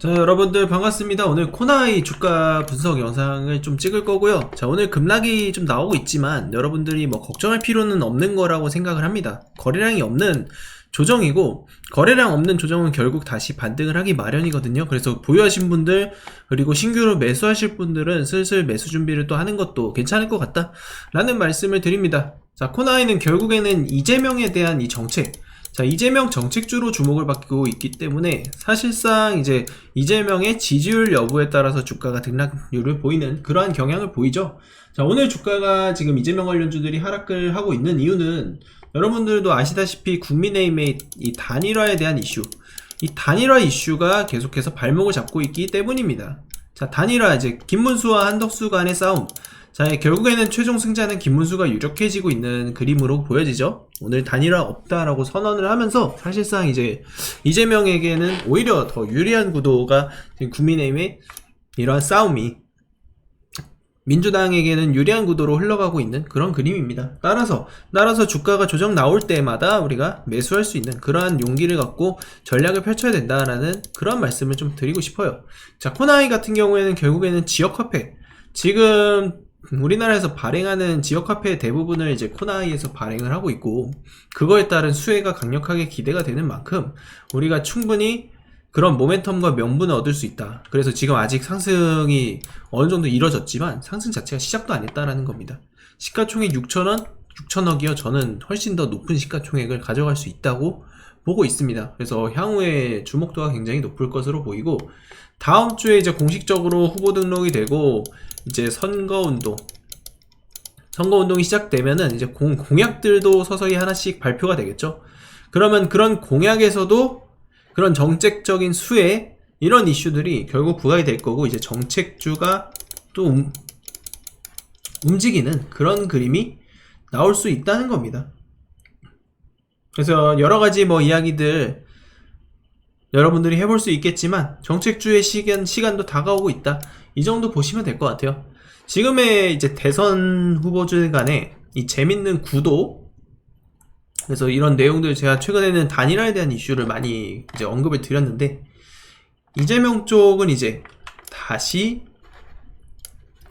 자, 여러분들 반갑습니다. 오늘 코나이 주가 분석 영상을 좀 찍을 거고요. 자, 오늘 급락이 좀 나오고 있지만 여러분들이 뭐 걱정할 필요는 없는 거라고 생각을 합니다. 거래량이 없는 조정이고, 거래량 없는 조정은 결국 다시 반등을 하기 마련이거든요. 그래서 보유하신 분들, 그리고 신규로 매수하실 분들은 슬슬 매수 준비를 또 하는 것도 괜찮을 것 같다 라는 말씀을 드립니다. 자, 코나이는 결국에는 이재명에 대한 이 정책, 자, 이재명 정책주로 주목을 받고 있기 때문에 사실상 이제 이재명의 지지율 여부에 따라서 주가가 등락률을 보이는 그러한 경향을 보이죠. 자, 오늘 주가가 지금 이재명 관련주들이 하락을 하고 있는 이유는 여러분들도 아시다시피 국민의힘의 이 단일화에 대한 이슈, 이 단일화 이슈가 계속해서 발목을 잡고 있기 때문입니다. 자, 단일화, 이제 김문수와 한덕수 간의 싸움. 자, 결국에는 최종 승자는 김문수가 유력해지고 있는 그림으로 보여지죠. 오늘 단일화 없다라고 선언을 하면서 사실상 이제 이재명에게는 오히려 더 유리한 구도가 지금 국민의힘의 이러한 싸움이 민주당에게는 유리한 구도로 흘러가고 있는 그런 그림입니다. 따라서 주가가 조정 나올 때마다 우리가 매수할 수 있는 그러한 용기를 갖고 전략을 펼쳐야 된다라는 그런 말씀을 좀 드리고 싶어요. 자, 코나이 같은 경우에는 결국에는 지역화폐, 지금 우리나라에서 발행하는 지역화폐 대부분을 이제 코나이에서 발행을 하고 있고, 그거에 따른 수혜가 강력하게 기대가 되는 만큼 우리가 충분히 그런 모멘텀과 명분을 얻을 수 있다. 그래서 지금 아직 상승이 어느 정도 이뤄졌지만 상승 자체가 시작도 안 했다라는 겁니다. 시가총액 6천원, 6천억이요. 저는 훨씬 더 높은 시가총액을 가져갈 수 있다고 보고 있습니다. 그래서 향후에 주목도가 굉장히 높을 것으로 보이고, 다음 주에 이제 공식적으로 후보 등록이 되고 이제 선거운동이 시작되면은 이제 공약들도 서서히 하나씩 발표가 되겠죠. 그러면 그런 공약에서도 그런 정책적인 수혜, 이런 이슈들이 결국 부각이 될 거고, 이제 정책주가 또 움직이는 그런 그림이 나올 수 있다는 겁니다. 그래서 여러가지 뭐 이야기들 여러분들이 해볼 수 있겠지만 정책주의 시간도 다가오고 있다, 이 정도 보시면 될 것 같아요. 지금의 이제 대선 후보들 간의 이 재밌는 구도, 그래서 이런 내용들, 제가 최근에는 단일화에 대한 이슈를 많이 이제 언급을 드렸는데, 이재명 쪽은 이제 다시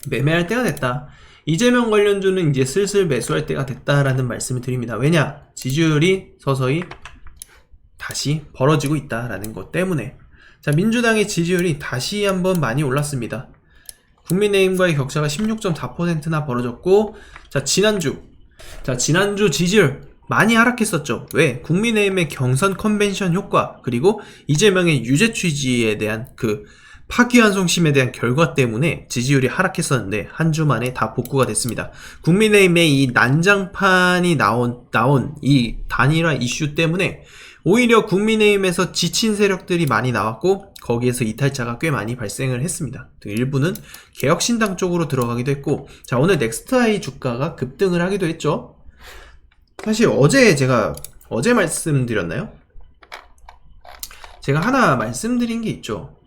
매매할 때가 됐다, 이재명 관련주는 이제 슬슬 매수할 때가 됐다라는 말씀을 드립니다. 왜냐? 지지율이 서서히 다시 벌어지고 있다라는 것 때문에. 자, 민주당의 지지율이 다시 한번 많이 올랐습니다. 국민의힘과의 격차가 16.4%나 벌어졌고, 자, 지난주 지지율 많이 하락했었죠. 왜? 국민의힘의 경선 컨벤션 효과, 그리고 이재명의 유죄 취지에 대한 그 파기환송심에 대한 결과 때문에 지지율이 하락했었는데, 한 주 만에 다 복구가 됐습니다. 국민의힘의 이 난장판이 나온 이 단일화 이슈 때문에 오히려 국민의힘에서 지친 세력들이 많이 나왔고, 거기에서 이탈자가 꽤 많이 발생을 했습니다. 일부는 개혁신당 쪽으로 들어가기도 했고, 자, 오늘 넥스트아이 주가가 급등을 하기도 했죠. 사실 제가 어제 말씀드렸나요? 제가 하나 말씀드린 게 있죠.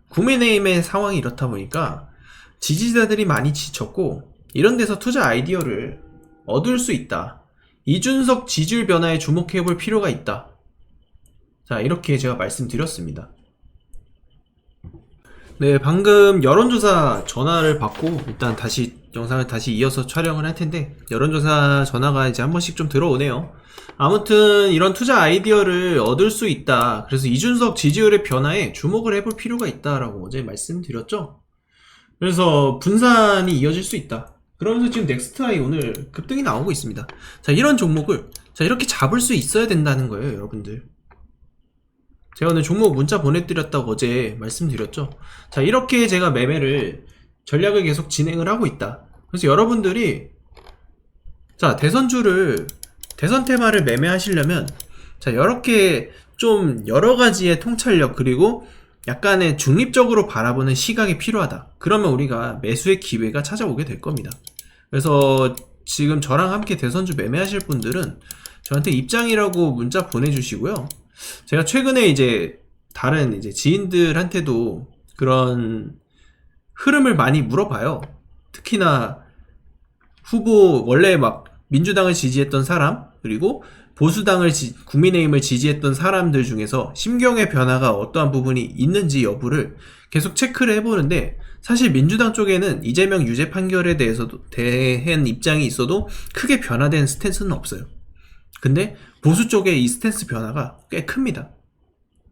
국민의힘의 상황이 이렇다 보니까 지지자들이 많이 지쳤고, 이런 데서 투자 아이디어를 얻을 수 있다, 이준석 지지율 변화에 주목해 볼 필요가 있다. 자, 이렇게 제가 말씀드렸습니다. 네, 방금 여론조사 전화를 받고 일단 다시 영상을 다시 이어서 촬영을 할 텐데, 여론조사 전화가 이제 한 번씩 좀 들어오네요. 아무튼 이런 투자 아이디어를 얻을 수 있다, 그래서 이준석 지지율의 변화에 주목을 해볼 필요가 있다라고 어제 말씀드렸죠. 그래서 분산이 이어질 수 있다. 그러면서 지금 넥스트아이 오늘 급등이 나오고 있습니다. 자, 이런 종목을 이렇게 잡을 수 있어야 된다는 거예요, 여러분들. 제가 오늘 종목 문자 보내드렸다고 어제 말씀드렸죠. 자, 이렇게 제가 전략을 계속 진행을 하고 있다. 그래서 여러분들이, 자, 대선 테마를 매매하시려면, 자, 이렇게 좀 여러가지의 통찰력, 그리고 약간의 중립적으로 바라보는 시각이 필요하다. 그러면 우리가 매수의 기회가 찾아오게 될 겁니다. 그래서 지금 저랑 함께 대선주 매매하실 분들은 저한테 입장이라고 문자 보내주시고요. 제가 최근에 이제 다른 이제 지인들한테도 그런 흐름을 많이 물어봐요. 특히나 후보, 원래 막 민주당을 지지했던 사람, 그리고 보수당을 국민의힘을 지지했던 사람들 중에서 심경의 변화가 어떠한 부분이 있는지 여부를 계속 체크를 해보는데, 사실 민주당 쪽에는 이재명 유죄 판결에 대한 입장이 있어도 크게 변화된 스탠스는 없어요. 근데 보수 쪽의 이 스탠스 변화가 꽤 큽니다.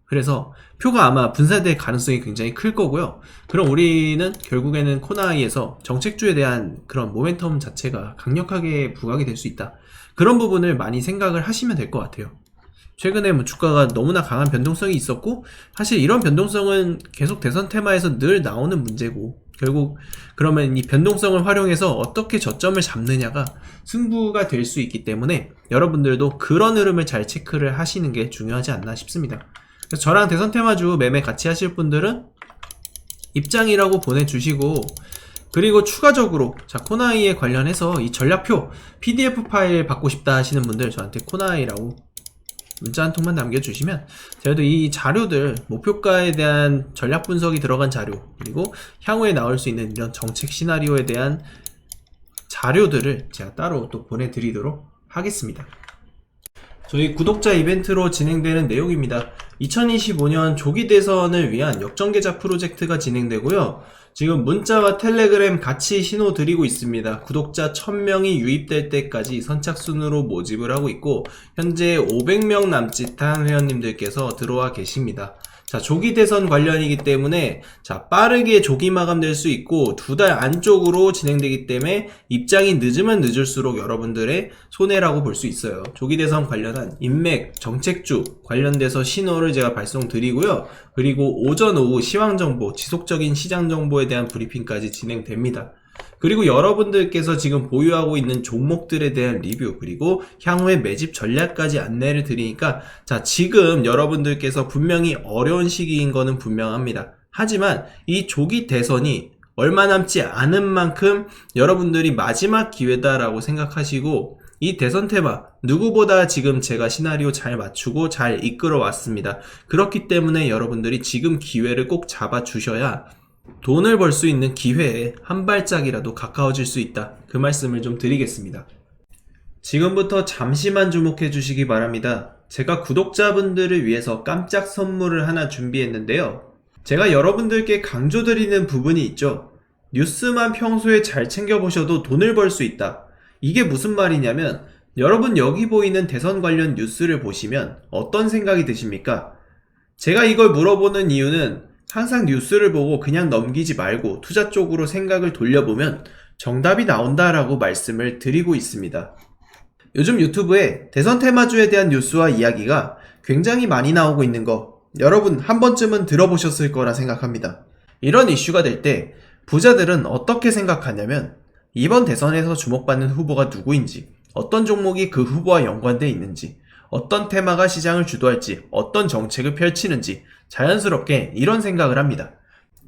그래서 표가 아마 분산될 가능성이 굉장히 클 거고요. 그럼 우리는 결국에는 코나이에서 정책주에 대한 그런 모멘텀 자체가 강력하게 부각이 될 수 있다. 그런 부분을 많이 생각을 하시면 될 것 같아요. 최근에 뭐 주가가 너무나 강한 변동성이 있었고, 사실 이런 변동성은 계속 대선 테마에서 늘 나오는 문제고, 결국 그러면 이 변동성을 활용해서 어떻게 저점을 잡느냐가 승부가 될 수 있기 때문에 여러분들도 그런 흐름을 잘 체크를 하시는 게 중요하지 않나 싶습니다. 그래서 저랑 대선 테마주 매매 같이 하실 분들은 입장이라고 보내주시고, 그리고 추가적으로 자 코나이에 관련해서 이 전략표 PDF 파일 받고 싶다 하시는 분들 저한테 코나이라고 문자 한 통만 남겨주시면 저희도 이 자료들, 목표가에 대한 전략 분석이 들어간 자료, 그리고 향후에 나올 수 있는 이런 정책 시나리오에 대한 자료들을 제가 따로 또 보내드리도록 하겠습니다. 저희 구독자 이벤트로 진행되는 내용입니다. 2025년 조기 대선을 위한 역전계좌 프로젝트가 진행되고요. 지금 문자와 텔레그램 같이 신호 드리고 있습니다. 구독자 1000명이 유입될 때까지 선착순으로 모집을 하고 있고, 현재 500명 남짓한 회원님들께서 들어와 계십니다. 자, 조기 대선 관련이기 때문에 자 빠르게 조기 마감될 수 있고 2달 안쪽으로 진행되기 때문에 입장이 늦으면 늦을수록 여러분들의 손해라고 볼 수 있어요. 조기 대선 관련한 인맥, 정책주 관련돼서 신호를 제가 발송드리고요. 그리고 오전 오후 시황정보, 지속적인 시장정보에 대한 브리핑까지 진행됩니다. 그리고 여러분들께서 지금 보유하고 있는 종목들에 대한 리뷰, 그리고 향후의 매집 전략까지 안내를 드리니까 자 지금 여러분들께서 분명히 어려운 시기인 거는 분명합니다. 하지만 이 조기 대선이 얼마 남지 않은 만큼 여러분들이 마지막 기회다라고 생각하시고, 이 대선 테마 누구보다 지금 제가 시나리오 잘 맞추고 잘 이끌어 왔습니다. 그렇기 때문에 여러분들이 지금 기회를 꼭 잡아 주셔야 돈을 벌 수 있는 기회에 한 발짝이라도 가까워질 수 있다. 그 말씀을 좀 드리겠습니다. 지금부터 잠시만 주목해 주시기 바랍니다. 제가 구독자분들을 위해서 깜짝 선물을 하나 준비했는데요. 제가 여러분들께 강조드리는 부분이 있죠. 뉴스만 평소에 잘 챙겨보셔도 돈을 벌 수 있다. 이게 무슨 말이냐면, 여러분 여기 보이는 대선 관련 뉴스를 보시면 어떤 생각이 드십니까? 제가 이걸 물어보는 이유는 항상 뉴스를 보고 그냥 넘기지 말고 투자 쪽으로 생각을 돌려보면 정답이 나온다라고 말씀을 드리고 있습니다. 요즘 유튜브에 대선 테마주에 대한 뉴스와 이야기가 굉장히 많이 나오고 있는 거 여러분 한 번쯤은 들어보셨을 거라 생각합니다. 이런 이슈가 될 때 부자들은 어떻게 생각하냐면, 이번 대선에서 주목받는 후보가 누구인지, 어떤 종목이 그 후보와 연관되어 있는지, 어떤 테마가 시장을 주도할지, 어떤 정책을 펼치는지 자연스럽게 이런 생각을 합니다.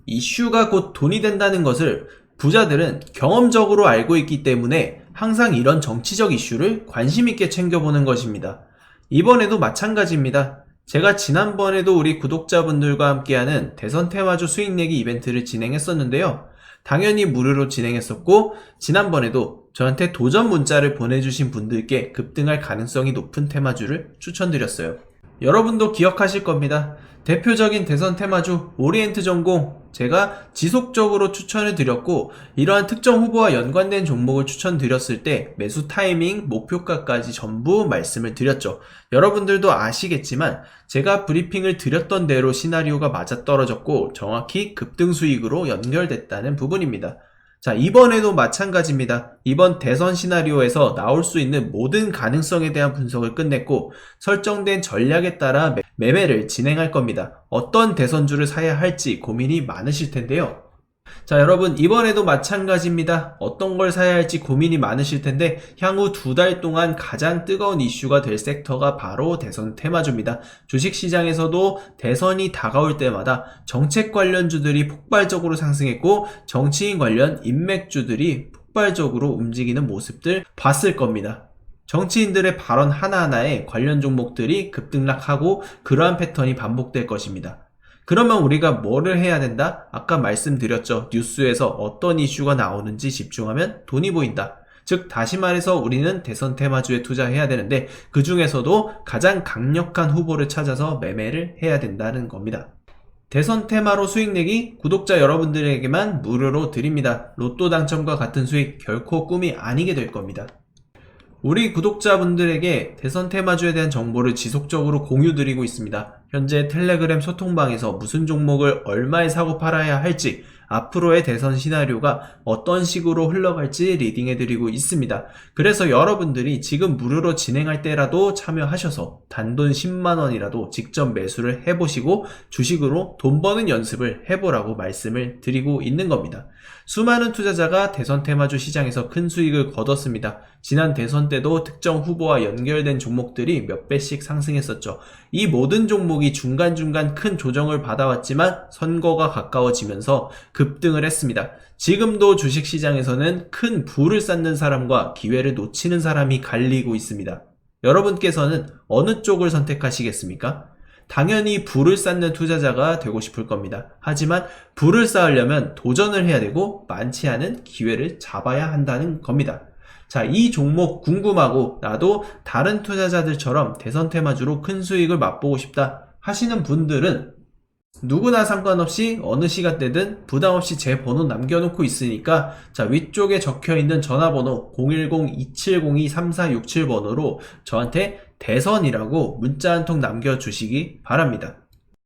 이슈가 곧 돈이 된다는 것을 부자들은 경험적으로 알고 있기 때문에 항상 이런 정치적 이슈를 관심 있게 챙겨보는 것입니다. 이번에도 마찬가지입니다. 제가 지난번에도 우리 구독자분들과 함께하는 대선 테마주 수익 내기 이벤트를 진행했었는데요. 당연히 무료로 진행했었고, 지난번에도 저한테 도전 문자를 보내주신 분들께 급등할 가능성이 높은 테마주를 추천드렸어요. 여러분도 기억하실 겁니다. 대표적인 대선 테마주 오리엔트 전공 제가 지속적으로 추천을 드렸고, 이러한 특정 후보와 연관된 종목을 추천드렸을 때 매수 타이밍, 목표가까지 전부 말씀을 드렸죠. 여러분들도 아시겠지만 제가 브리핑을 드렸던 대로 시나리오가 맞아떨어졌고 정확히 급등 수익으로 연결됐다는 부분입니다. 자, 이번에도 마찬가지입니다. 이번 대선 시나리오에서 나올 수 있는 모든 가능성에 대한 분석을 끝냈고 설정된 전략에 따라 매매를 진행할 겁니다. 어떤 대선주를 사야 할지 고민이 많으실 텐데요. 자, 여러분 이번에도 마찬가지입니다. 어떤 걸 사야 할지 고민이 많으실 텐데 향후 2달 동안 가장 뜨거운 이슈가 될 섹터가 바로 대선 테마주입니다. 주식시장에서도 대선이 다가올 때마다 정책 관련주들이 폭발적으로 상승했고 정치인 관련 인맥주들이 폭발적으로 움직이는 모습들 봤을 겁니다. 정치인들의 발언 하나하나에 관련 종목들이 급등락하고 그러한 패턴이 반복될 것입니다. 그러면 우리가 뭐를 해야 된다? 아까 말씀드렸죠. 뉴스에서 어떤 이슈가 나오는지 집중하면 돈이 보인다. 즉 다시 말해서 우리는 대선 테마주에 투자해야 되는데 그 중에서도 가장 강력한 후보를 찾아서 매매를 해야 된다는 겁니다. 대선 테마로 수익 내기 구독자 여러분들에게만 무료로 드립니다. 로또 당첨과 같은 수익 결코 꿈이 아니게 될 겁니다. 우리 구독자분들에게 대선 테마주에 대한 정보를 지속적으로 공유드리고 있습니다. 현재 텔레그램 소통방에서 무슨 종목을 얼마에 사고 팔아야 할지, 앞으로의 대선 시나리오가 어떤 식으로 흘러갈지 리딩해드리고 있습니다. 그래서 여러분들이 지금 무료로 진행할 때라도 참여하셔서 단돈 10만원이라도 직접 매수를 해보시고 주식으로 돈 버는 연습을 해보라고 말씀을 드리고 있는 겁니다. 수많은 투자자가 대선 테마주 시장에서 큰 수익을 거뒀습니다. 지난 대선 때도 특정 후보와 연결된 종목들이 몇 배씩 상승했었죠. 이 모든 종목이 중간중간 큰 조정을 받아왔지만 선거가 가까워지면서 급등을 했습니다. 지금도 주식시장에서는 큰 부를 쌓는 사람과 기회를 놓치는 사람이 갈리고 있습니다. 여러분께서는 어느 쪽을 선택하시겠습니까? 당연히 부를 쌓는 투자자가 되고 싶을 겁니다. 하지만 부를 쌓으려면 도전을 해야 되고 많지 않은 기회를 잡아야 한다는 겁니다. 자, 이 종목 궁금하고 나도 다른 투자자들처럼 대선 테마주로 큰 수익을 맛보고 싶다 하시는 분들은 누구나 상관없이 어느 시간대든 부담없이 제 번호 남겨놓고 있으니까 자, 위쪽에 적혀있는 전화번호 010-2702-3467번호로 저한테 대선이라고 문자 한 통 남겨주시기 바랍니다.